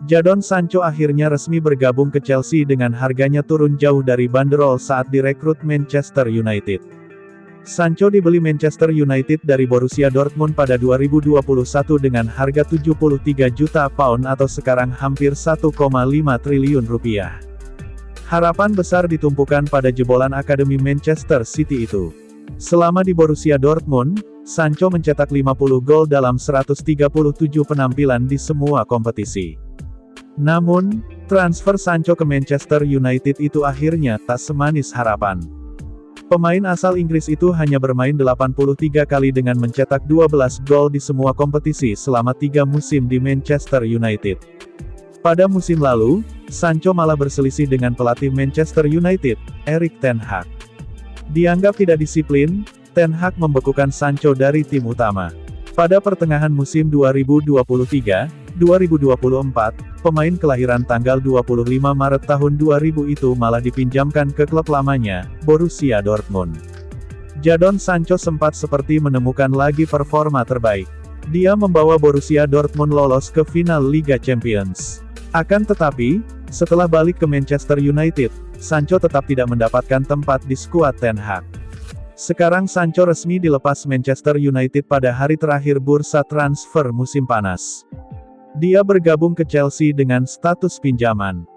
Jadon Sancho akhirnya resmi bergabung ke Chelsea dengan harganya turun jauh dari banderol saat direkrut Manchester United. Sancho dibeli Manchester United dari Borussia Dortmund pada 2021 dengan harga 73 juta pound atau sekarang hampir 1,5 triliun rupiah. Harapan besar ditumpukan pada jebolan akademi Manchester City itu. Selama di Borussia Dortmund, Sancho mencetak 50 gol dalam 137 penampilan di semua kompetisi. Namun, transfer Sancho ke Manchester United itu akhirnya tak semanis harapan. Pemain asal Inggris itu hanya bermain 83 kali dengan mencetak 12 gol di semua kompetisi selama 3 musim di Manchester United. Pada musim lalu, Sancho malah berselisih dengan pelatih Manchester United, Erik ten Hag. Dianggap tidak disiplin, Ten Hag membekukan Sancho dari tim utama. Pada pertengahan musim 2023-2024, pemain kelahiran tanggal 25 Maret tahun 2000 itu malah dipinjamkan ke klub lamanya, Borussia Dortmund. Jadon Sancho sempat seperti menemukan lagi performa terbaik. Dia membawa Borussia Dortmund lolos ke final Liga Champions. Akan tetapi, setelah balik ke Manchester United, Sancho tetap tidak mendapatkan tempat di skuad Ten Hag. Sekarang Sancho resmi dilepas Manchester United pada hari terakhir bursa transfer musim panas. Dia bergabung ke Chelsea dengan status pinjaman.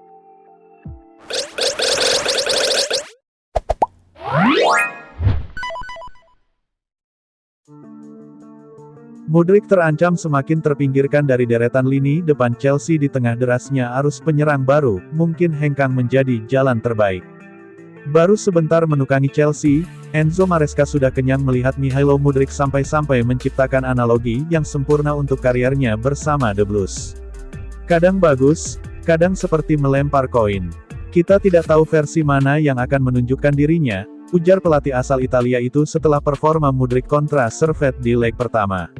Mudryk terancam semakin terpinggirkan dari deretan lini depan Chelsea di tengah derasnya arus penyerang baru, mungkin hengkang menjadi jalan terbaik. Baru sebentar menukangi Chelsea, Enzo Maresca sudah kenyang melihat Mihailo Mudryk sampai-sampai menciptakan analogi yang sempurna untuk karirnya bersama The Blues. Kadang bagus, kadang seperti melempar koin. Kita tidak tahu versi mana yang akan menunjukkan dirinya, ujar pelatih asal Italia itu setelah performa Mudryk kontra Servette di leg pertama.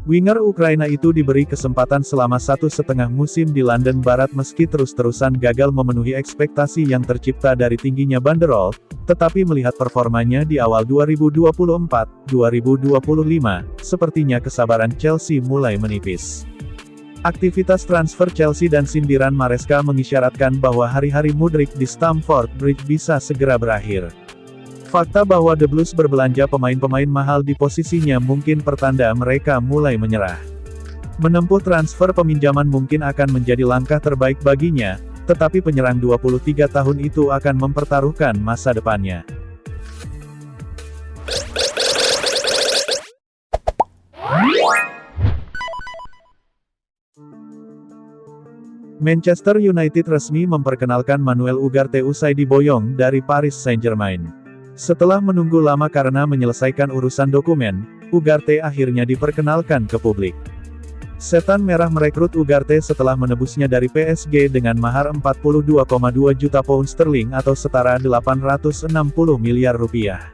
Winger Ukraina itu diberi kesempatan selama 1,5 musim di London Barat meski terus-terusan gagal memenuhi ekspektasi yang tercipta dari tingginya banderol, tetapi melihat performanya di awal 2024-2025, sepertinya kesabaran Chelsea mulai menipis. Aktivitas transfer Chelsea dan sindiran Maresca mengisyaratkan bahwa hari-hari Mudryk di Stamford Bridge bisa segera berakhir. Fakta bahwa The Blues berbelanja pemain-pemain mahal di posisinya mungkin pertanda mereka mulai menyerah. Menempuh transfer peminjaman mungkin akan menjadi langkah terbaik baginya, tetapi penyerang 23 tahun itu akan mempertaruhkan masa depannya. Manchester United resmi memperkenalkan Manuel Ugarte usai diboyong dari Paris Saint-Germain. Setelah menunggu lama karena menyelesaikan urusan dokumen, Ugarte akhirnya diperkenalkan ke publik. Setan Merah merekrut Ugarte setelah menebusnya dari PSG dengan mahar 42,2 juta pound sterling atau setara 860 miliar rupiah.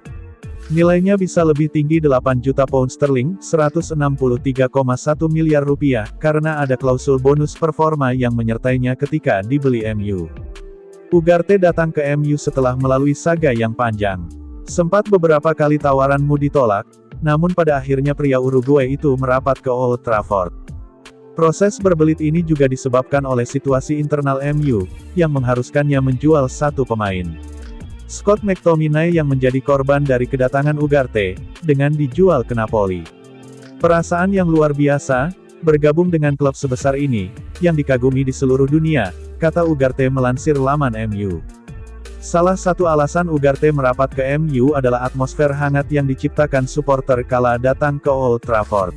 Nilainya bisa lebih tinggi 8 juta pound sterling, 163,1 miliar rupiah, karena ada klausul bonus performa yang menyertainya ketika dibeli MU. Ugarte datang ke MU setelah melalui saga yang panjang. Sempat beberapa kali tawaranmu ditolak, namun pada akhirnya pria Uruguay itu merapat ke Old Trafford. Proses berbelit ini juga disebabkan oleh situasi internal MU, yang mengharuskannya menjual satu pemain. Scott McTominay yang menjadi korban dari kedatangan Ugarte, dengan dijual ke Napoli. Perasaan yang luar biasa, bergabung dengan klub sebesar ini, yang dikagumi di seluruh dunia, kata Ugarte melansir laman MU. Salah satu alasan Ugarte merapat ke MU adalah atmosfer hangat yang diciptakan supporter kala datang ke Old Trafford.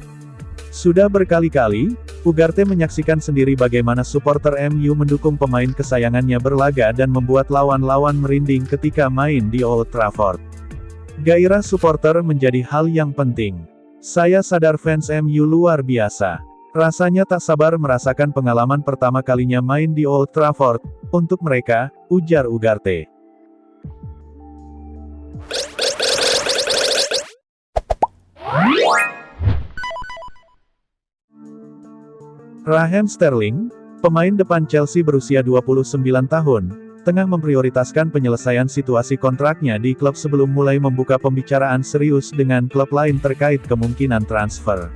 Sudah berkali-kali, Ugarte menyaksikan sendiri bagaimana supporter MU mendukung pemain kesayangannya berlaga dan membuat lawan-lawan merinding ketika main di Old Trafford. Gairah supporter menjadi hal yang penting. Saya sadar fans MU luar biasa. Rasanya tak sabar merasakan pengalaman pertama kalinya main di Old Trafford, untuk mereka, ujar Ugarte. Raheem Sterling, pemain depan Chelsea berusia 29 tahun, tengah memprioritaskan penyelesaian situasi kontraknya di klub sebelum mulai membuka pembicaraan serius dengan klub lain terkait kemungkinan transfer.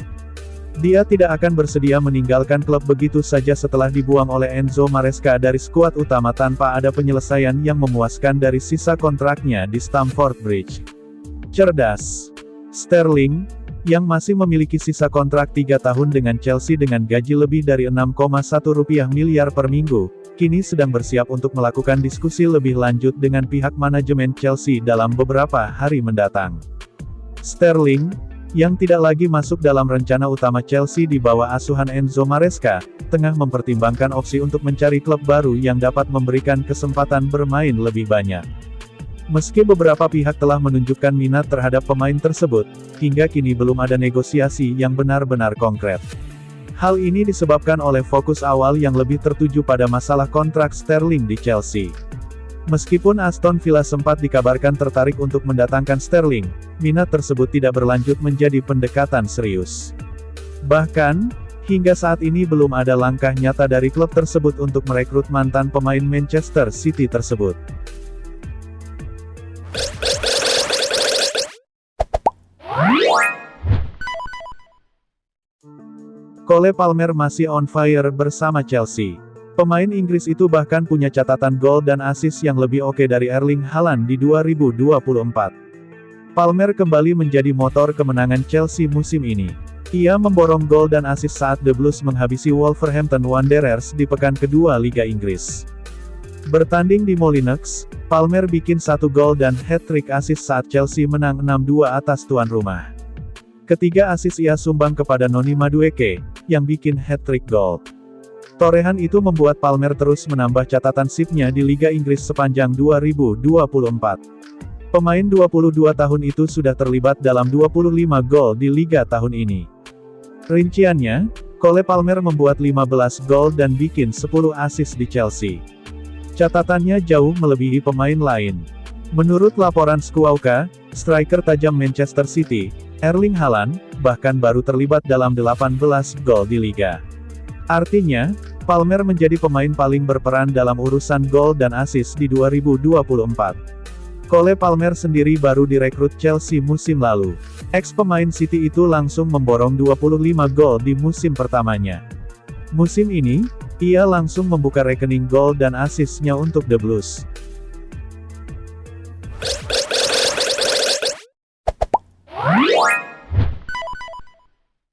Dia tidak akan bersedia meninggalkan klub begitu saja setelah dibuang oleh Enzo Maresca dari skuad utama tanpa ada penyelesaian yang memuaskan dari sisa kontraknya di Stamford Bridge. Cerdas. Sterling, yang masih memiliki sisa kontrak 3 tahun dengan Chelsea dengan gaji lebih dari Rp6,1 miliar per minggu, kini sedang bersiap untuk melakukan diskusi lebih lanjut dengan pihak manajemen Chelsea dalam beberapa hari mendatang. Sterling, yang tidak lagi masuk dalam rencana utama Chelsea di bawah asuhan Enzo Maresca, tengah mempertimbangkan opsi untuk mencari klub baru yang dapat memberikan kesempatan bermain lebih banyak. Meski beberapa pihak telah menunjukkan minat terhadap pemain tersebut, hingga kini belum ada negosiasi yang benar-benar konkret. Hal ini disebabkan oleh fokus awal yang lebih tertuju pada masalah kontrak Sterling di Chelsea. Meskipun Aston Villa sempat dikabarkan tertarik untuk mendatangkan Sterling, minat tersebut tidak berlanjut menjadi pendekatan serius. Bahkan, hingga saat ini belum ada langkah nyata dari klub tersebut untuk merekrut mantan pemain Manchester City tersebut. Cole Palmer masih on fire bersama Chelsea. Pemain Inggris itu bahkan punya catatan gol dan assist yang lebih oke dari Erling Haaland di 2024. Palmer kembali menjadi motor kemenangan Chelsea musim ini. Ia memborong gol dan assist saat The Blues menghabisi Wolverhampton Wanderers di pekan kedua Liga Inggris. Bertanding di Molineux, Palmer bikin 1 gol dan hat-trick assist saat Chelsea menang 6-2 atas tuan rumah. Ketiga assist ia sumbang kepada Noni Madueke, yang bikin hat-trick gol. Torehan itu membuat Palmer terus menambah catatan sipnya di Liga Inggris sepanjang 2024. Pemain 22 tahun itu sudah terlibat dalam 25 gol di Liga tahun ini. Rinciannya, Cole Palmer membuat 15 gol dan bikin 10 assist di Chelsea. Catatannya jauh melebihi pemain lain. Menurut laporan Squawka, striker tajam Manchester City, Erling Haaland, bahkan baru terlibat dalam 18 gol di Liga. Artinya, Palmer menjadi pemain paling berperan dalam urusan gol dan assist di 2024. Cole Palmer sendiri baru direkrut Chelsea musim lalu. Ex-pemain City itu langsung memborong 25 gol di musim pertamanya. Musim ini, ia langsung membuka rekening gol dan assist-nya untuk The Blues.